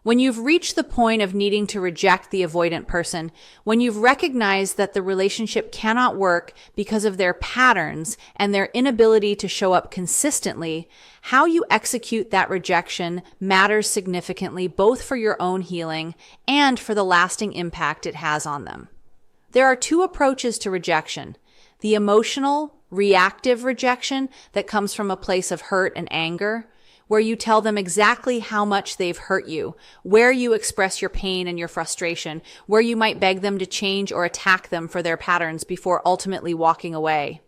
When you've reached the point of needing to reject the avoidant person, when you've recognized that the relationship cannot work because of their patterns and their inability to show up consistently, how you execute that rejection matters significantly both for your own healing and for the lasting impact it has on them. There are two approaches to rejection: the emotional, reactive rejection that comes from a place of hurt and anger, where you tell them exactly how much they've hurt you, where you express your pain and your frustration, where you might beg them to change or attack them for their patterns before ultimately walking away.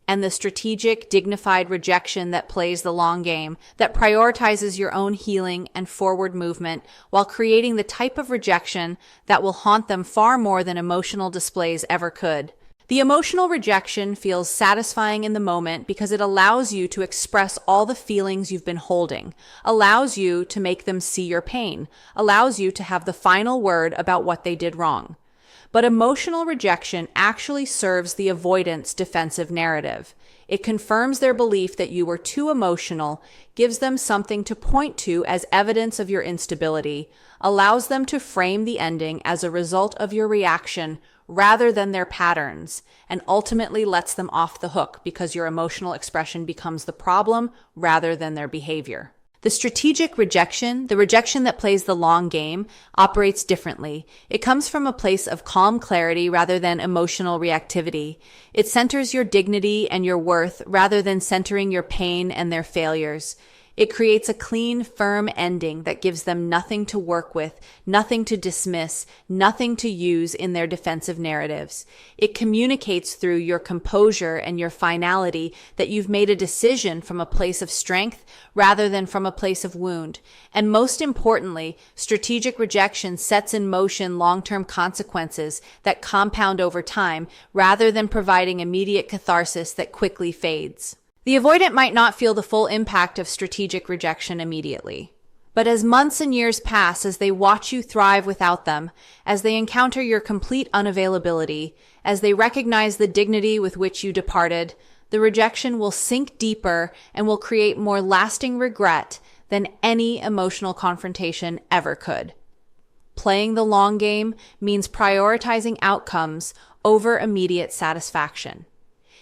And the strategic, dignified rejection that plays the long game, that prioritizes your own healing and forward movement while creating the type of rejection that will haunt them far more than emotional displays ever could. The emotional rejection feels satisfying in the moment because it allows you to express all the feelings you've been holding, allows you to make them see your pain, allows you to have the final word about what they did wrong. But emotional rejection actually serves the avoidant's defensive narrative. It confirms their belief that you were too emotional, gives them something to point to as evidence of your instability, allows them to frame the ending as a result of your reaction rather than their patterns, and ultimately lets them off the hook because your emotional expression becomes the problem rather than their behavior. The strategic rejection, the rejection that plays the long game, operates differently. It comes from a place of calm clarity rather than emotional reactivity. It centers your dignity and your worth rather than centering your pain and their failures. It creates a clean, firm ending that gives them nothing to work with, nothing to dismiss, nothing to use in their defensive narratives. It communicates through your composure and your finality that you've made a decision from a place of strength rather than from a place of wound. And most importantly, strategic rejection sets in motion long-term consequences that compound over time rather than providing immediate catharsis that quickly fades. The avoidant might not feel the full impact of strategic rejection immediately. But as months and years pass, as they watch you thrive without them, as they encounter your complete unavailability, as they recognize the dignity with which you departed, the rejection will sink deeper and will create more lasting regret than any emotional confrontation ever could. Playing the long game means prioritizing outcomes over immediate satisfaction.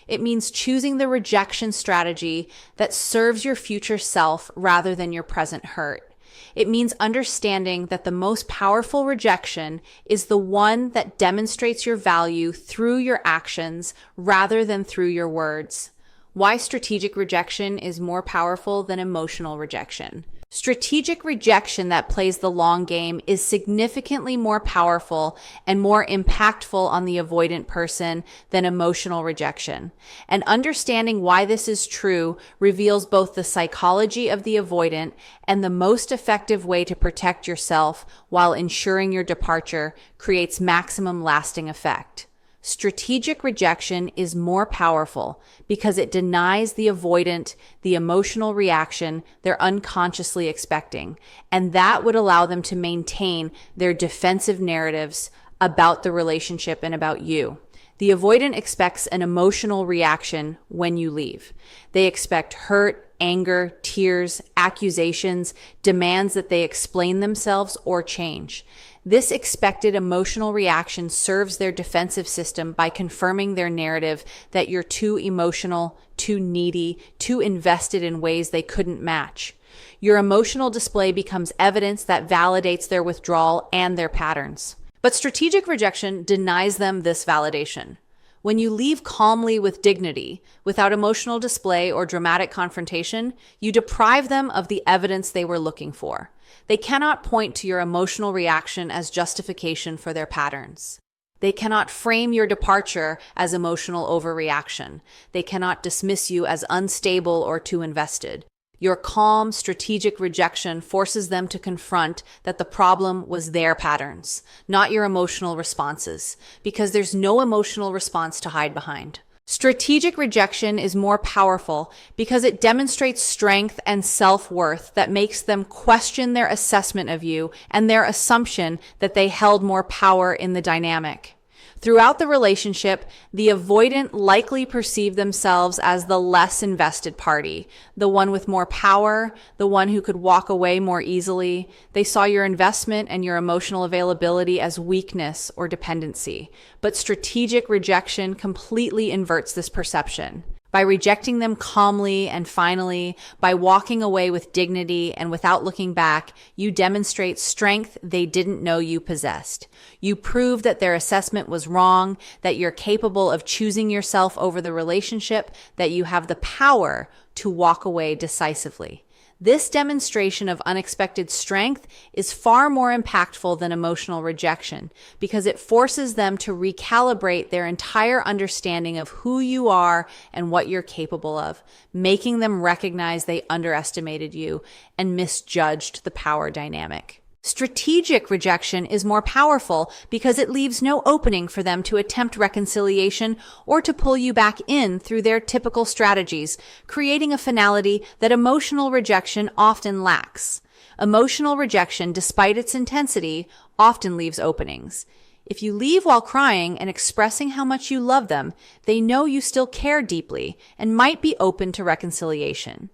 It means choosing the rejection strategy that serves your future self rather than your present hurt. It means understanding that the most powerful rejection is the one that demonstrates your value through your actions rather than through your words. Why strategic rejection is more powerful than emotional rejection. Strategic rejection that plays the long game is significantly more powerful and more impactful on the avoidant person than emotional rejection. And understanding why this is true reveals both the psychology of the avoidant and the most effective way to protect yourself while ensuring your departure creates maximum lasting effect. Strategic rejection is more powerful because it denies the avoidant the emotional reaction they're unconsciously expecting, and that would allow them to maintain their defensive narratives about the relationship and about you. The avoidant expects an emotional reaction when you leave. They expect hurt, anger, tears, accusations, demands that they explain themselves or change. This expected emotional reaction serves their defensive system by confirming their narrative that you're too emotional, too needy, too invested in ways they couldn't match. Your emotional display becomes evidence that validates their withdrawal and their patterns. But strategic rejection denies them this validation. When you leave calmly with dignity, without emotional display or dramatic confrontation, you deprive them of the evidence they were looking for. They cannot point to your emotional reaction as justification for their patterns. They cannot frame your departure as emotional overreaction. They cannot dismiss you as unstable or too invested. Your calm, strategic rejection forces them to confront that the problem was their patterns, not your emotional responses, because there's no emotional response to hide behind. Strategic rejection is more powerful because it demonstrates strength and self-worth that makes them question their assessment of you and their assumption that they held more power in the dynamic. Throughout the relationship, the avoidant likely perceived themselves as the less invested party, the one with more power, the one who could walk away more easily. They saw your investment and your emotional availability as weakness or dependency. But strategic rejection completely inverts this perception. By rejecting them calmly and finally, by walking away with dignity and without looking back, you demonstrate strength they didn't know you possessed. You prove that their assessment was wrong, that you're capable of choosing yourself over the relationship, that you have the power to walk away decisively. This demonstration of unexpected strength is far more impactful than emotional rejection because it forces them to recalibrate their entire understanding of who you are and what you're capable of, making them recognize they underestimated you and misjudged the power dynamic. Strategic rejection is more powerful because it leaves no opening for them to attempt reconciliation or to pull you back in through their typical strategies, creating a finality that emotional rejection often lacks. Emotional rejection, despite its intensity, often leaves openings. If you leave while crying and expressing how much you love them, they know you still care deeply and might be open to reconciliation.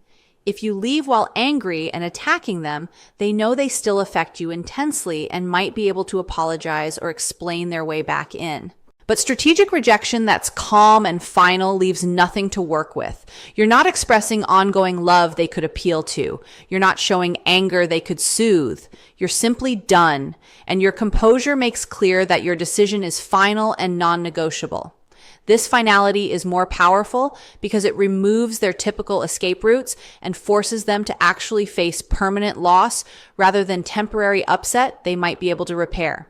If you leave while angry and attacking them, they know they still affect you intensely and might be able to apologize or explain their way back in. But strategic rejection that's calm and final leaves nothing to work with. You're not expressing ongoing love they could appeal to. You're not showing anger they could soothe. You're simply done, and your composure makes clear that your decision is final and non-negotiable. This finality is more powerful because it removes their typical escape routes and forces them to actually face permanent loss rather than temporary upset they might be able to repair.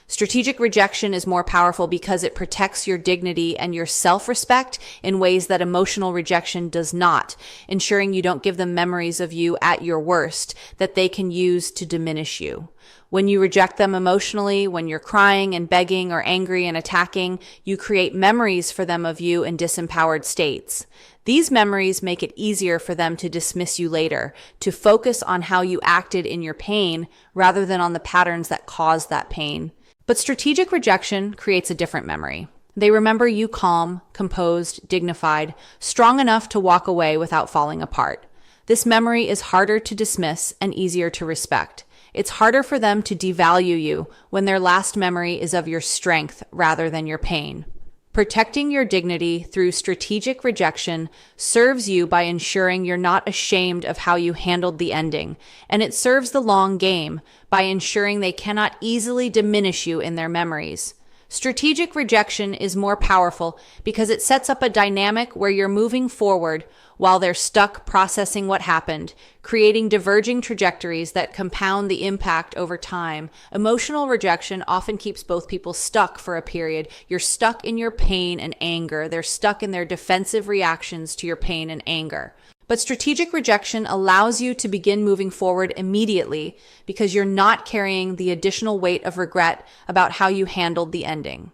Strategic rejection is more powerful because it protects your dignity and your self-respect in ways that emotional rejection does not, ensuring you don't give them memories of you at your worst that they can use to diminish you. When you reject them emotionally, when you're crying and begging or angry and attacking, you create memories for them of you in disempowered states. These memories make it easier for them to dismiss you later, to focus on how you acted in your pain rather than on the patterns that caused that pain. But strategic rejection creates a different memory. They remember you calm, composed, dignified, strong enough to walk away without falling apart. This memory is harder to dismiss and easier to respect. It's harder for them to devalue you when their last memory is of your strength rather than your pain. Protecting your dignity through strategic rejection serves you by ensuring you're not ashamed of how you handled the ending, and it serves the long game by ensuring they cannot easily diminish you in their memories. Strategic rejection is more powerful because it sets up a dynamic where you're moving forward while they're stuck processing what happened, creating diverging trajectories that compound the impact over time. Emotional rejection often keeps both people stuck for a period. You're stuck in your pain and anger. They're stuck in their defensive reactions to your pain and anger. But strategic rejection allows you to begin moving forward immediately because you're not carrying the additional weight of regret about how you handled the ending.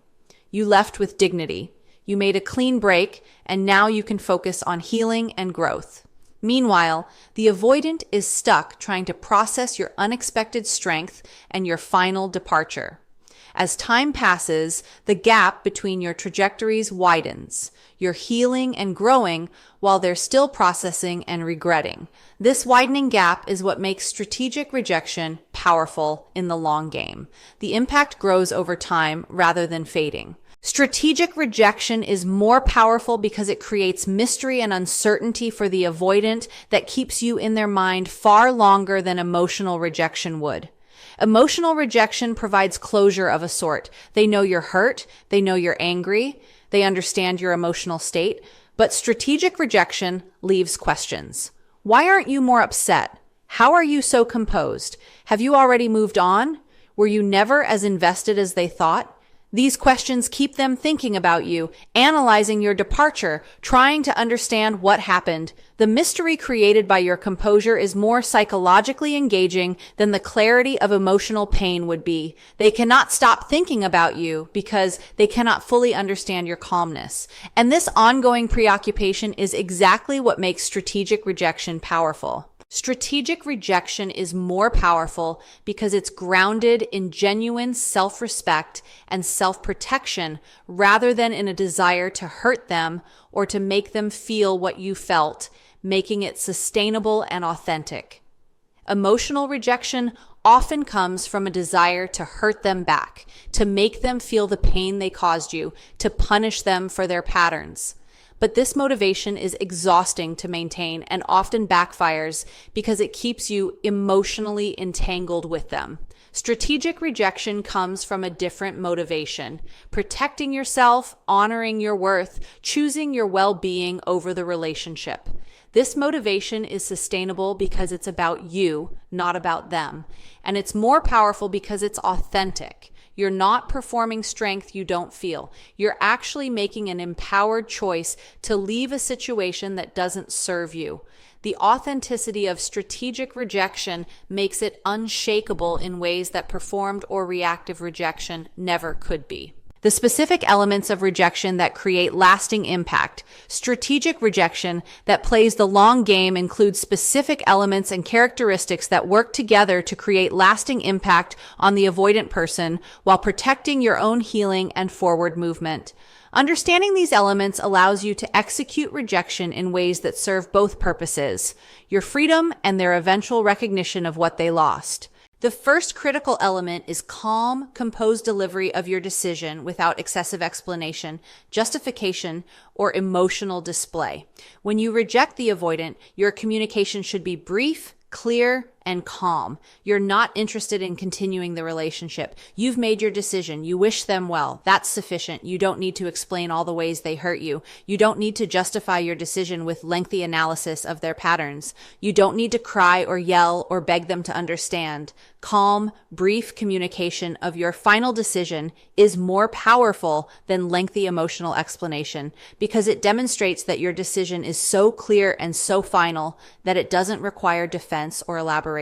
You left with dignity. You made a clean break, and now you can focus on healing and growth. Meanwhile, the avoidant is stuck trying to process your unexpected strength and your final departure. As time passes, the gap between your trajectories widens. You're healing and growing while they're still processing and regretting. This widening gap is what makes strategic rejection powerful in the long game. The impact grows over time rather than fading. Strategic rejection is more powerful because it creates mystery and uncertainty for the avoidant that keeps you in their mind far longer than emotional rejection would. Emotional rejection provides closure of a sort. They know you're hurt. They know you're angry. They understand your emotional state. But strategic rejection leaves questions. Why aren't you more upset? How are you so composed? Have you already moved on? Were you never as invested as they thought? These questions keep them thinking about you, analyzing your departure, trying to understand what happened. The mystery created by your composure is more psychologically engaging than the clarity of emotional pain would be. They cannot stop thinking about you because they cannot fully understand your calmness. And this ongoing preoccupation is exactly what makes strategic rejection powerful. Strategic rejection is more powerful because it's grounded in genuine self-respect and self-protection rather than in a desire to hurt them or to make them feel what you felt, making it sustainable and authentic. Emotional rejection often comes from a desire to hurt them back, to make them feel the pain they caused you, to punish them for their patterns. But this motivation is exhausting to maintain and often backfires because it keeps you emotionally entangled with them. Strategic rejection comes from a different motivation: protecting yourself, honoring your worth, choosing your well-being over the relationship. This motivation is sustainable because it's about you, not about them. And it's more powerful because it's authentic. You're not performing strength you don't feel. You're actually making an empowered choice to leave a situation that doesn't serve you. The authenticity of strategic rejection makes it unshakable in ways that performed or reactive rejection never could be. The specific elements of rejection that create lasting impact. Strategic rejection that plays the long game includes specific elements and characteristics that work together to create lasting impact on the avoidant person while protecting your own healing and forward movement. Understanding these elements allows you to execute rejection in ways that serve both purposes: your freedom and their eventual recognition of what they lost. The first critical element is calm, composed delivery of your decision without excessive explanation, justification, or emotional display. When you reject the avoidant, your communication should be brief, clear, and calm. You're not interested in continuing the relationship. You've made your decision. You wish them well. That's sufficient. You don't need to explain all the ways they hurt you. You don't need to justify your decision with lengthy analysis of their patterns. You don't need to cry or yell or beg them to understand. Calm, brief communication of your final decision is more powerful than lengthy emotional explanation because it demonstrates that your decision is so clear and so final that it doesn't require defense or elaboration.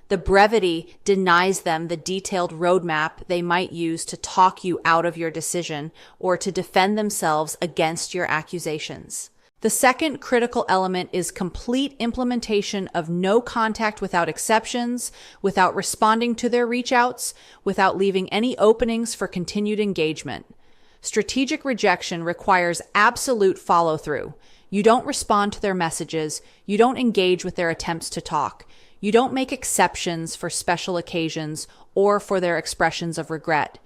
The brevity denies them the detailed roadmap they might use to talk you out of your decision or to defend themselves against your accusations. The second critical element is complete implementation of no contact without exceptions, without responding to their reach outs, without leaving any openings for continued engagement. Strategic rejection requires absolute follow-through. You don't respond to their messages. You don't engage with their attempts to talk. You don't make exceptions for special occasions or for their expressions of regret.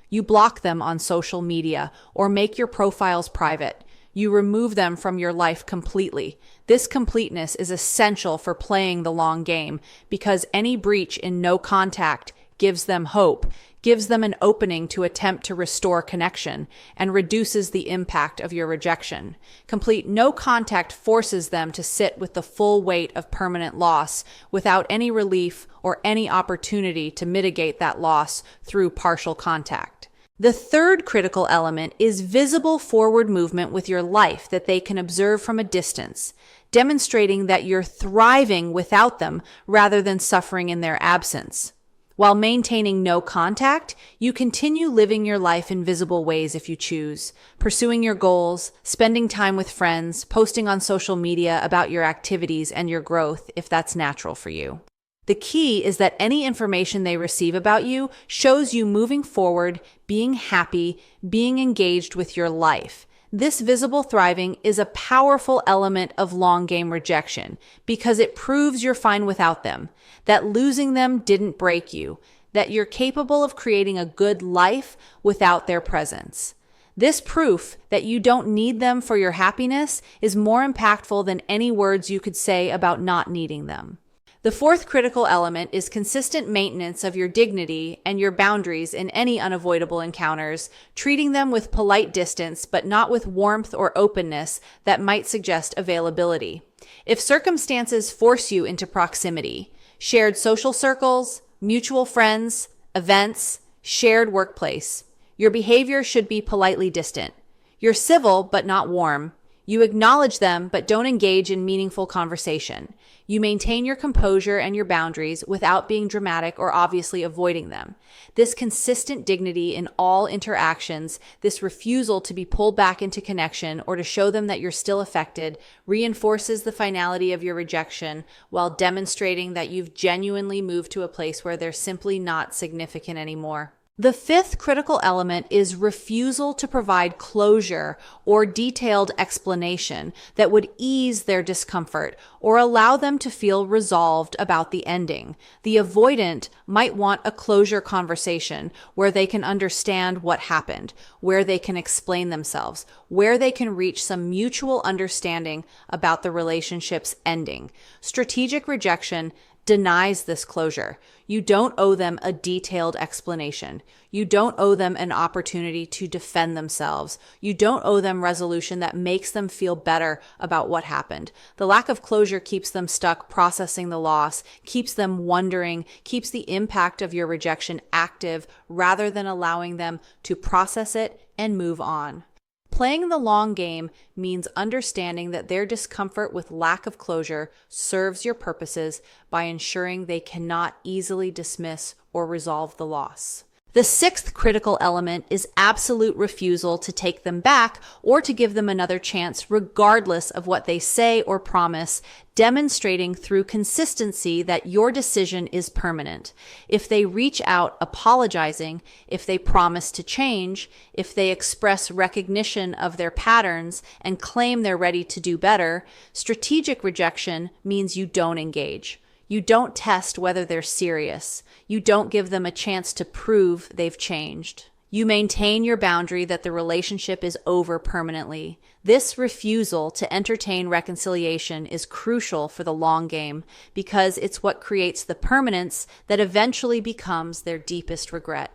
You block them on social media or make your profiles private. You remove them from your life completely. This completeness is essential for playing the long game because any breach in no contact gives them hope, gives them an opening to attempt to restore connection, and reduces the impact of your rejection. Complete no contact forces them to sit with the full weight of permanent loss without any relief or any opportunity to mitigate that loss through partial contact. The third critical element is visible forward movement with your life that they can observe from a distance, demonstrating that you're thriving without them rather than suffering in their absence. While maintaining no contact, you continue living your life in visible ways if you choose, pursuing your goals, spending time with friends, posting on social media about your activities and your growth if that's natural for you. The key is that any information they receive about you shows you moving forward, being happy, being engaged with your life. This visible thriving is a powerful element of long game rejection because it proves you're fine without them, that losing them didn't break you, that you're capable of creating a good life without their presence. This proof that you don't need them for your happiness is more impactful than any words you could say about not needing them. The fourth critical element is consistent maintenance of your dignity and your boundaries in any unavoidable encounters, treating them with polite distance but not with warmth or openness that might suggest availability. If circumstances force you into proximity, shared social circles, mutual friends, events, shared workplace, your behavior should be politely distant. You're civil but not warm. You acknowledge them, but don't engage in meaningful conversation. You maintain your composure and your boundaries without being dramatic or obviously avoiding them. This consistent dignity in all interactions, this refusal to be pulled back into connection or to show them that you're still affected, reinforces the finality of your rejection while demonstrating that you've genuinely moved to a place where they're simply not significant anymore. The fifth critical element is refusal to provide closure or detailed explanation that would ease their discomfort or allow them to feel resolved about the ending. The avoidant might want a closure conversation where they can understand what happened, where they can explain themselves, where they can reach some mutual understanding about the relationship's ending. Strategic rejection denies this closure. You don't owe them a detailed explanation. You don't owe them an opportunity to defend themselves. You don't owe them resolution that makes them feel better about what happened. The lack of closure keeps them stuck processing the loss, keeps them wondering, keeps the impact of your rejection active rather than allowing them to process it and move on. Playing the long game means understanding that their discomfort with lack of closure serves your purposes by ensuring they cannot easily dismiss or resolve the loss. The sixth critical element is absolute refusal to take them back or to give them another chance, regardless of what they say or promise, demonstrating through consistency that your decision is permanent. If they reach out apologizing, if they promise to change, if they express recognition of their patterns and claim they're ready to do better, strategic rejection means you don't engage. You don't test whether they're serious. You don't give them a chance to prove they've changed. You maintain your boundary that the relationship is over permanently. This refusal to entertain reconciliation is crucial for the long game because it's what creates the permanence that eventually becomes their deepest regret.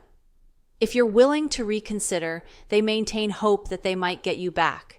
If you're willing to reconsider, they maintain hope that they might get you back.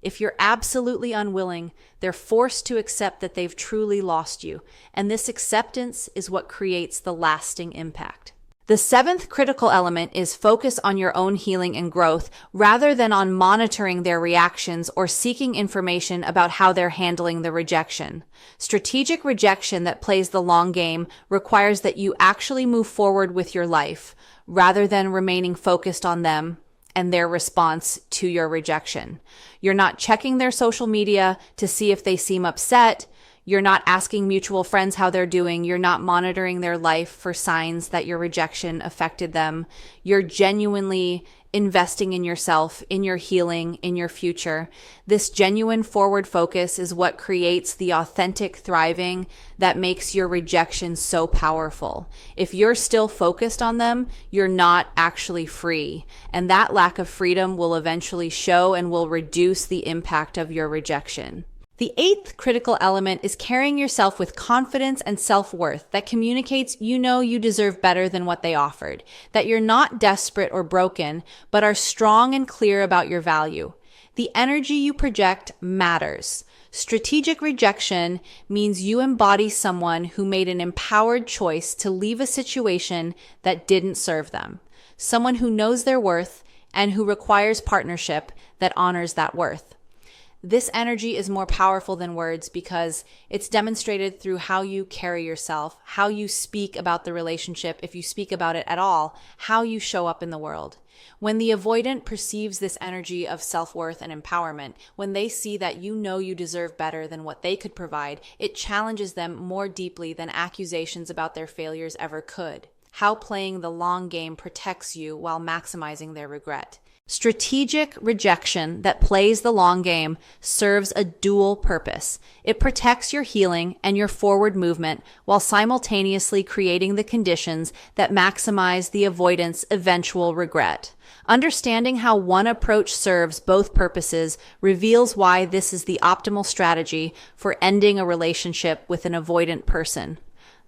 If you're absolutely unwilling, they're forced to accept that they've truly lost you, and this acceptance is what creates the lasting impact. The seventh critical element is focus on your own healing and growth rather than on monitoring their reactions or seeking information about how they're handling the rejection. Strategic rejection that plays the long game requires that you actually move forward with your life rather than remaining focused on them and their response to your rejection. You're not checking their social media to see if they seem upset. You're not asking mutual friends how they're doing. You're not monitoring their life for signs that your rejection affected them. You're genuinely investing in yourself, in your healing, in your future. This genuine forward focus is what creates the authentic thriving that makes your rejection so powerful. If you're still focused on them, you're not actually free. And that lack of freedom will eventually show and will reduce the impact of your rejection. The eighth critical element is carrying yourself with confidence and self-worth that communicates you know you deserve better than what they offered, that you're not desperate or broken, but are strong and clear about your value. The energy you project matters. Strategic rejection means you embody someone who made an empowered choice to leave a situation that didn't serve them, someone who knows their worth and who requires partnership that honors that worth. This energy is more powerful than words because it's demonstrated through how you carry yourself, how you speak about the relationship, if you speak about it at all, how you show up in the world. When the avoidant perceives this energy of self-worth and empowerment, when they see that you know you deserve better than what they could provide, it challenges them more deeply than accusations about their failures ever could. How playing the long game protects you while maximizing their regret. Strategic rejection that plays the long game serves a dual purpose. It protects your healing and your forward movement while simultaneously creating the conditions that maximize the avoidant's eventual regret. Understanding how one approach serves both purposes reveals why this is the optimal strategy for ending a relationship with an avoidant person.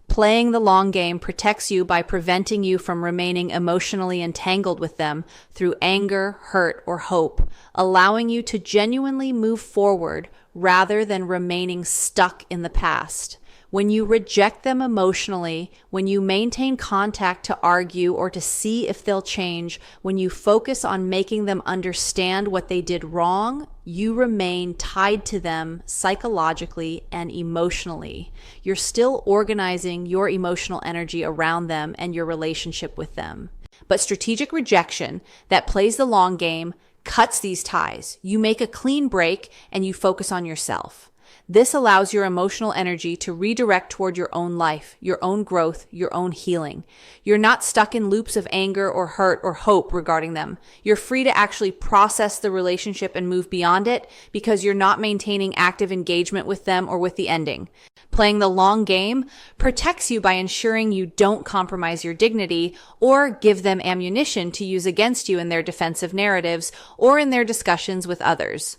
Playing the long game protects you by preventing you from remaining emotionally entangled with them through anger, hurt, or hope, allowing you to genuinely move forward rather than remaining stuck in the past. When you reject them emotionally, when you maintain contact to argue or to see if they'll change, when you focus on making them understand what they did wrong, you remain tied to them psychologically and emotionally. You're still organizing your emotional energy around them and your relationship with them. But strategic rejection that plays the long game cuts these ties. You make a clean break and you focus on yourself. This allows your emotional energy to redirect toward your own life, your own growth, your own healing. You're not stuck in loops of anger or hurt or hope regarding them. You're free to actually process the relationship and move beyond it because you're not maintaining active engagement with them or with the ending. Playing the long game protects you by ensuring you don't compromise your dignity or give them ammunition to use against you in their defensive narratives or in their discussions with others.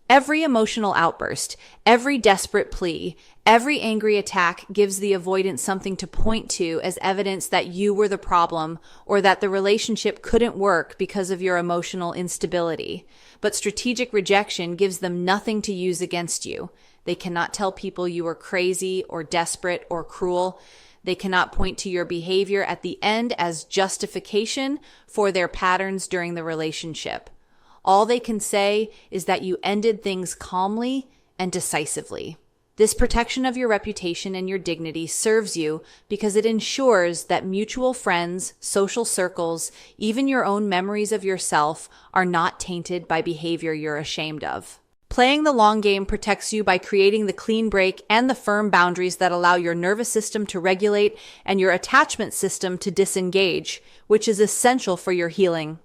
Every emotional outburst, every desperate plea, every angry attack gives the avoidant something to point to as evidence that you were the problem or that the relationship couldn't work because of your emotional instability. But strategic rejection gives them nothing to use against you. They cannot tell people you are crazy or desperate or cruel. They cannot point to your behavior at the end as justification for their patterns during the relationship. All they can say is that you ended things calmly and decisively. This protection of your reputation and your dignity serves you because it ensures that mutual friends, social circles, even your own memories of yourself are not tainted by behavior you're ashamed of. Playing the long game protects you by creating the clean break and the firm boundaries that allow your nervous system to regulate and your attachment system to disengage, which is essential for your healing.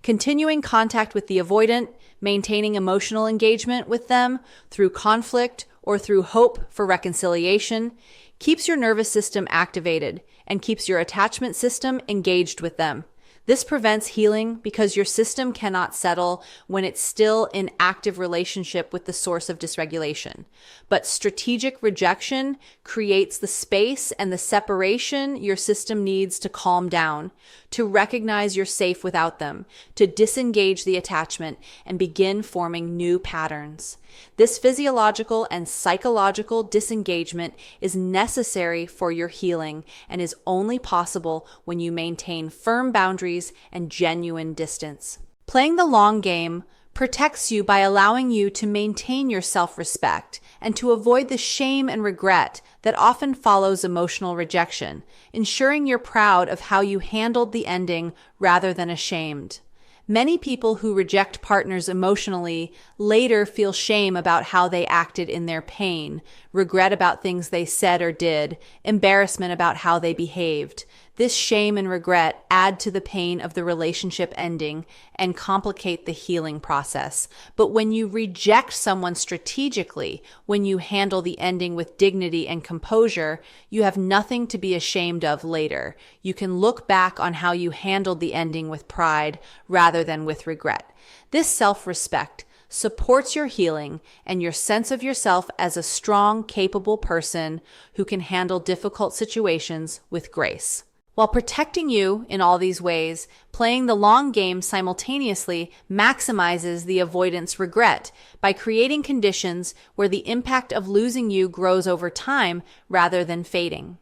Continuing contact with the avoidant, maintaining emotional engagement with them through conflict or through hope for reconciliation, keeps your nervous system activated and keeps your attachment system engaged with them. This prevents healing because your system cannot settle when it's still in active relationship with the source of dysregulation. But strategic rejection creates the space and the separation your system needs to calm down, to recognize you're safe without them, to disengage the attachment and begin forming new patterns. This physiological and psychological disengagement is necessary for your healing and is only possible when you maintain firm boundaries and genuine distance. Playing the long game protects you by allowing you to maintain your self-respect and to avoid the shame and regret that often follows emotional rejection, ensuring you're proud of how you handled the ending rather than ashamed. Many people who reject partners emotionally later feel shame about how they acted in their pain, regret about things they said or did, embarrassment about how they behaved. This shame and regret add to the pain of the relationship ending and complicate the healing process. But when you reject someone strategically, when you handle the ending with dignity and composure, you have nothing to be ashamed of later. You can look back on how you handled the ending with pride rather than with regret. This self-respect supports your healing and your sense of yourself as a strong, capable person who can handle difficult situations with grace. While protecting you in all these ways, playing the long game simultaneously maximizes the avoidance regret by creating conditions where the impact of losing you grows over time rather than fading.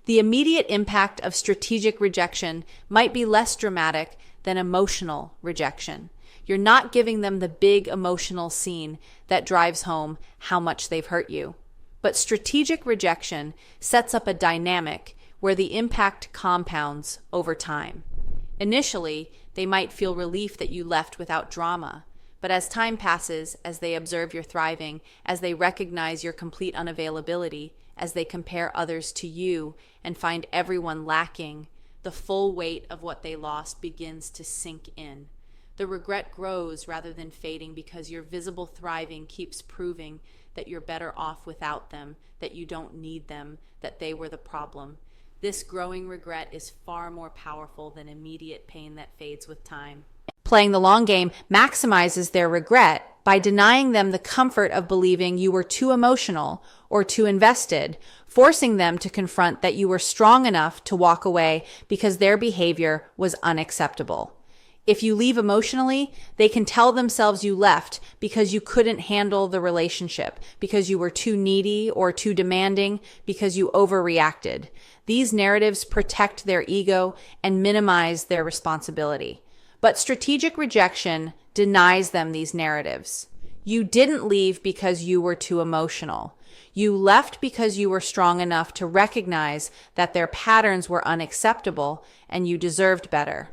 The immediate impact of strategic rejection might be less dramatic than emotional rejection. You're not giving them the big emotional scene that drives home how much they've hurt you. But strategic rejection sets up a dynamic where the impact compounds over time. Initially, they might feel relief that you left without drama, but as time passes, as they observe your thriving, as they recognize your complete unavailability, as they compare others to you and find everyone lacking, the full weight of what they lost begins to sink in. The regret grows rather than fading because your visible thriving keeps proving that you're better off without them, that you don't need them, that they were the problem. This growing regret is far more powerful than immediate pain that fades with time. Playing the long game maximizes their regret by denying them the comfort of believing you were too emotional or too invested, forcing them to confront that you were strong enough to walk away because their behavior was unacceptable. If you leave emotionally, they can tell themselves you left because you couldn't handle the relationship, because you were too needy or too demanding, because you overreacted. These narratives protect their ego and minimize their responsibility. But strategic rejection denies them these narratives. You didn't leave because you were too emotional. You left because you were strong enough to recognize that their patterns were unacceptable and you deserved better.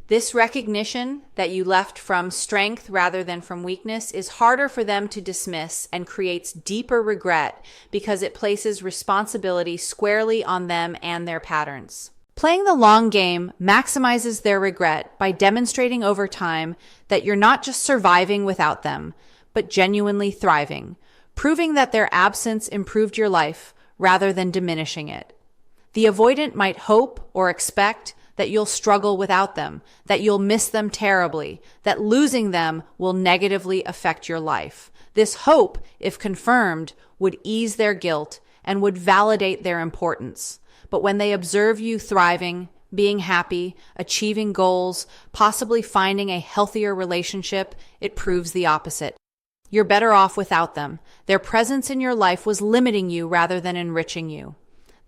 This recognition that you left from strength rather than from weakness is harder for them to dismiss and creates deeper regret because it places responsibility squarely on them and their patterns. Playing the long game maximizes their regret by demonstrating over time that you're not just surviving without them, but genuinely thriving, proving that their absence improved your life rather than diminishing it. The avoidant might hope or expect that you'll struggle without them, that you'll miss them terribly, that losing them will negatively affect your life. This hope, if confirmed, would ease their guilt and would validate their importance. But when they observe you thriving, being happy, achieving goals, possibly finding a healthier relationship, it proves the opposite. You're better off without them. Their presence in your life was limiting you rather than enriching you.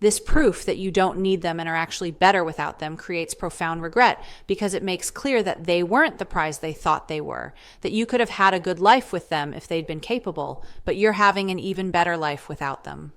This proof that you don't need them and are actually better without them creates profound regret because it makes clear that they weren't the prize they thought they were, that you could have had a good life with them if they'd been capable, but you're having an even better life without them.